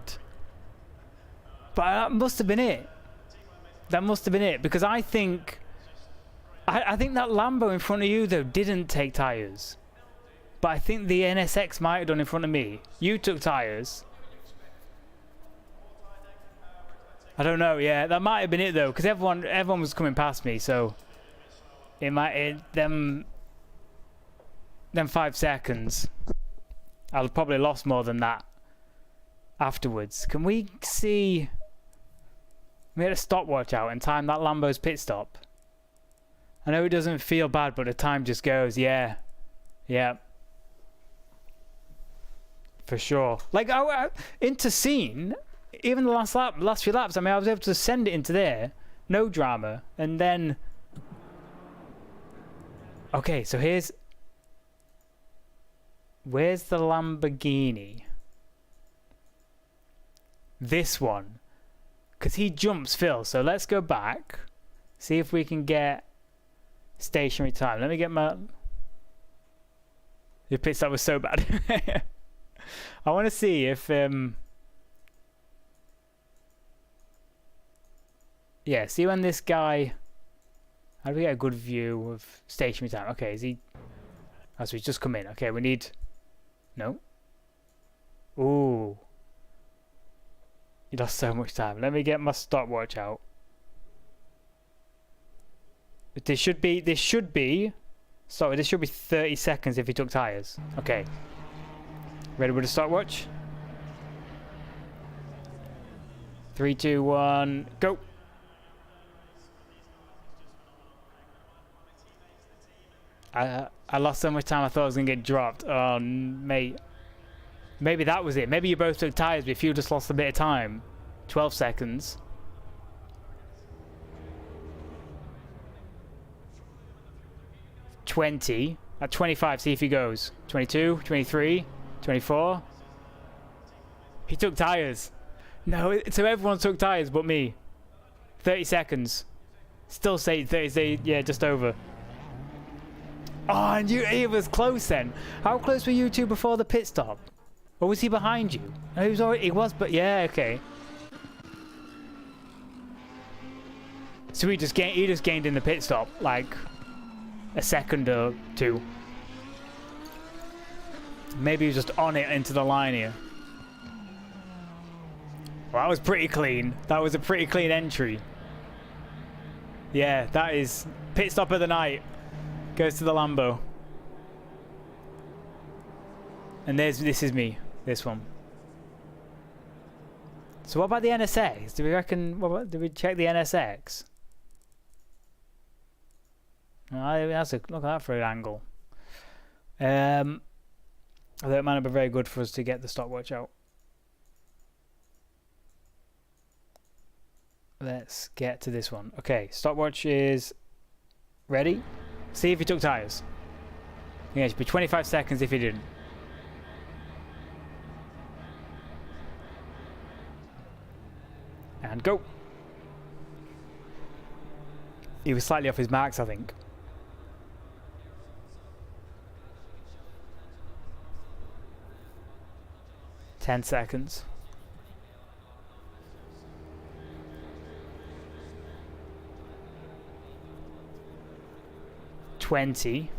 But that must have been it. That must have been it. Because I think I think that Lambo in front of you though didn't take tyres, but I think the NSX might have done in front of me. You took tyres. I don't know. Yeah, that might have been it though, because everyone was coming past me, so it might them 5 seconds. I'll probably lost more than that afterwards. Can we see? We had a stopwatch out and time that Lambo's pit stop. I know it doesn't feel bad, but the time just goes. Yeah, yeah, for sure. Like into scene, even the last few laps. I mean, I was able to send it into there, no drama, and then. Okay, so where's the Lamborghini? This one. Because he jumps Phil. So let's go back. See if we can get stationary time. Let me get my... Your pit stop was so bad. I want to see if... Yeah, see when this guy... How do we get a good view of stationary time? Okay, is he... Oh, so he's just come in. Okay, we need... No. Ooh. You lost so much time. Let me get my stopwatch out. This should be... Sorry, this should be 30 seconds if he took tyres. Okay. Ready with the stopwatch? 3, 2, 1, go! I lost so much time I thought I was going to get dropped. Oh, mate. Maybe that was it. Maybe you both took tyres, but if you just lost a bit of time. 12 seconds. $20. At 25, see if he goes. 22, 23, 24. He took tyres. No, so everyone took tyres but me. 30 seconds. Still say 30, yeah, just over. Oh, and he was close then. How close were you two before the pit stop? Or was he behind you? No, he was already, he was, but yeah, okay. So he just gained in the pit stop, like a second or two. Maybe he was just on it into the line here. Well, that was pretty clean. That was a pretty clean entry. Yeah, that is pit stop of the night. Goes to the Lambo. And this is me. This one. So what about the NSX? Do we reckon... do we check the NSX? Look at that for an angle. Although it might not be very good for us to get the stopwatch out. Let's get to this one. Okay, stopwatch is ready. See if he took tyres. Yeah, it should be 25 seconds if he didn't. And go. He was slightly off his marks, I think. Ten seconds. 20.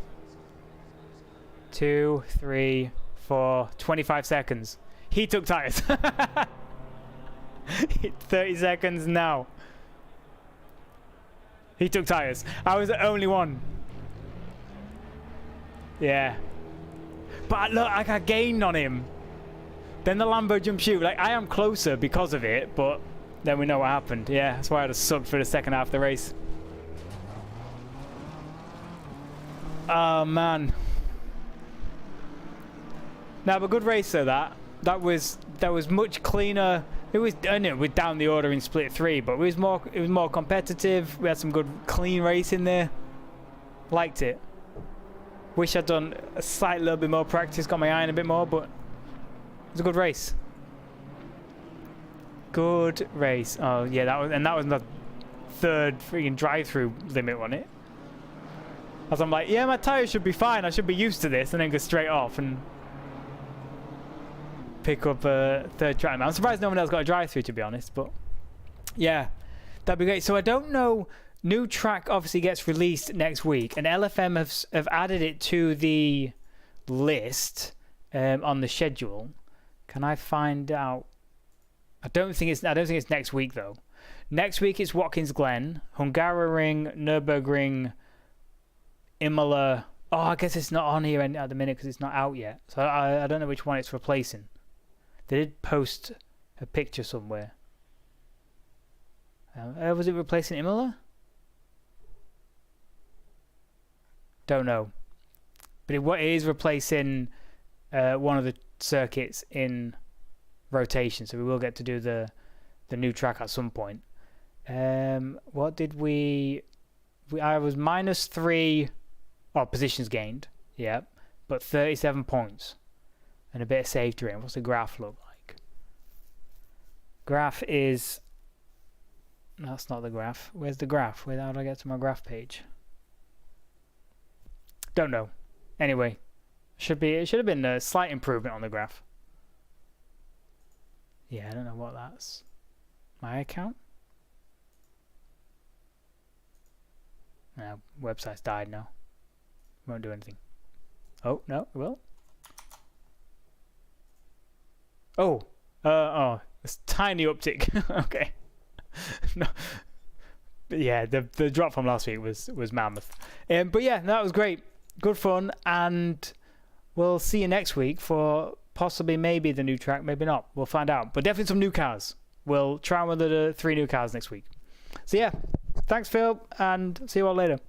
2, 3, 4, 25 seconds. He took tyres. 30 seconds now. He took tyres. I was the only one. Yeah. But look, I got gained on him. Then the Lambo jump shoot. Like, I am closer because of it, but then we know what happened. Yeah, that's why I just sucked for the second half of the race. Oh, man. Now, a good race though, that was much cleaner. It was, I know, we're down the order in split 3, but it was more competitive. We had some good clean racing there. Liked it. Wish I'd done a slight little bit more practice, got my eye in a bit more, but it was a good race. Good race. Oh yeah, that was the third freaking drive-through limit, wasn't it? As I'm like, yeah, my tires should be fine. I should be used to this, and then go straight off and pick up a third track. I'm surprised no one else got a drive-through, to be honest, but yeah, that'd be great. So I don't know new track obviously gets released next week, and LFM have added it to the list on the schedule. Can I find out? I don't think it's next week though. Next week it's Watkins Glen, Hungaroring, Nürburgring, Imola. Oh, I guess it's not on here at the minute because it's not out yet. So I don't know which one it's replacing. They did post a picture somewhere. Was it replacing Imola? Don't know. But it is replacing one of the circuits in rotation. So we will get to do the new track at some point. What did I was -3 positions gained, yeah, but 37 points and a bit of safety rating. What's the graph look like? Graph is, that's not the graph. Where's the graph? How do I get to my graph page? Don't know. Anyway, it should have been a slight improvement on the graph. Yeah, I don't know what that's. My account? No, website's died now. Won't do anything. Oh, no, it will. Oh, it's tiny uptick. Okay. No. But yeah, the drop from last week was mammoth. But yeah, that was great. Good fun, and we'll see you next week for possibly maybe the new track, maybe not. We'll find out. But definitely some new cars. We'll try one of the 3 new cars next week. So yeah, thanks Phil, and see you all later.